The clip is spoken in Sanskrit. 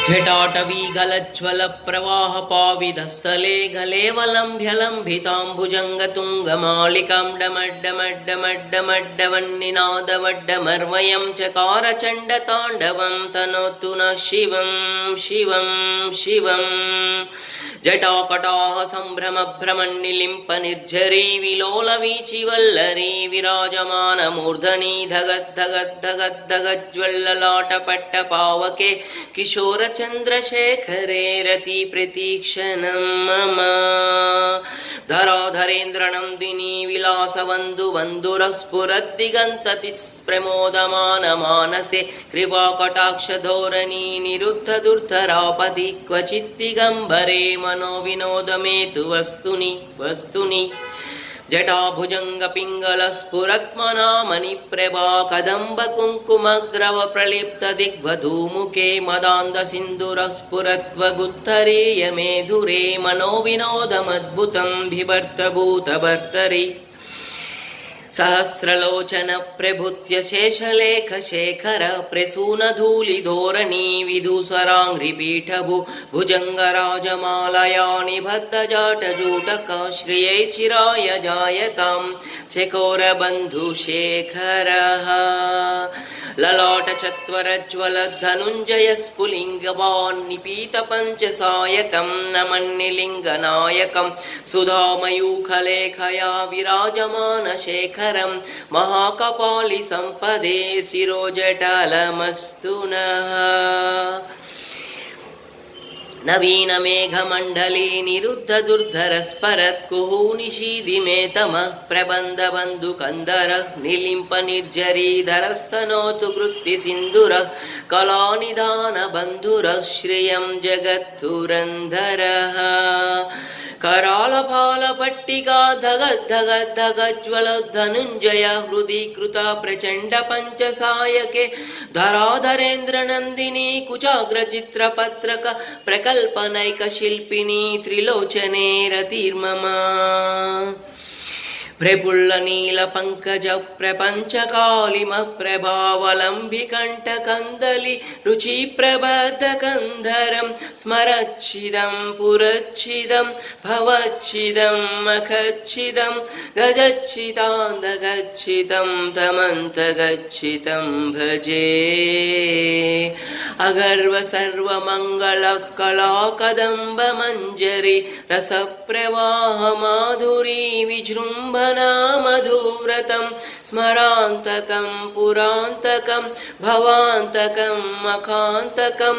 जटाटवीगलज्ज्वलप्रवाहपाविधस्थले गलेवलम्भ्यलम्भिताम्बुजङ्गतुङ्गमालिकां डमड्डमड्डमड्डमड्डमड्डवन्निनादवड्डमर्वयं चकार चण्डताण्डवं तनोतु नः शिवं शिवं शिवम् जटाकटाः सम्भ्रमभ्रमन्निलिम्पनिर्झरी विलोलवीचिवल्लरी विराजमानमूर्धनि धगद्धगद्धगद्धगज्ज्वल्ललाटपट्टपावके किशोरचन्द्रशेखरे रतिप्रतीक्षणं मम धराधरेन्द्रनन्दिनी विलासवन्धुवन्धुरः स्फुरद्दिगन्ततिस्प्रमोदमानमानसे कृपाकटाक्षधोरणी निरुद्धदुर्धरापदि क्वचिद्दिगम्बरे मनोविनोदमेतु वस्तुनि वस्तुनि जटाभुजङ्गपिङ्गलस्फुरत्मनामणिप्रभा कदम्बकुङ्कुमद्रवप्रलिप्तदिग्वधूमुखे मदान्धसिन्दूरस्फुरत्वगुत्तरीयमेधुरे मनोविनोदमद्भुतं बिभर्तभूतभर्तरि सहस्रलोचन प्रभृत्य शेषलेखशेखर प्रसूनधूलिधोरणी विदुसराङ्घ्रिपीठभु भुजङ्गराजमालया निबद्धजाटजूटक श्रिये चिराय जायतां चकोरबन्धुशेखरः ललाटचत्वरज्वलद्धनुञ्जयस्फुलिङ्गवान् निपीतपञ्चसायकं नमन्निलिङ्गनायकं सुधामयूखलेखया विराजमानशेखरं महाकपालिसम्पदे शिरोजटालमस्तु नः नवीनमेघमण्डले निरुद्धदुर्धरस्फरत्कुहूनिशीदिमे तमः प्रबन्धबन्धुकन्धरः निलिम्पनिर्झरीधरस्तनोतु कृत्तिसिन्धुरः कलानिधानबन्धुरः श्रियं जगद्धुरन्धरः करालपालपट्टिका धगद्धगद्धगज्ज्वलद्धनुञ्जय हृदि कृता प्रचण्डपञ्चसायके धराधरेन्द्रनन्दिनी कुचाग्रचित्रपत्रक प्रकल्पनैकशिल्पिनी त्रिलोचने रतिर्मम प्रफुल्लनीलपङ्कज प्रपञ्चकालिमप्रभावलम्बिकण्ठकन्दलि रुचिप्रबद्धकन्धरं स्मरच्छिदं पुरच्छिदं भवच्छिदं मखच्छिदं गजच्छिदान्दगच्छिदं तमन्तगच्छिदं भजे अगर्व सर्वमङ्गलकलाकदम्बमञ्जरी रसप्रवाहमाधुरी विजृम्भना मधुव्रतं स्मरान्तकं पुरान्तकं भवान्तकं मखान्तकम्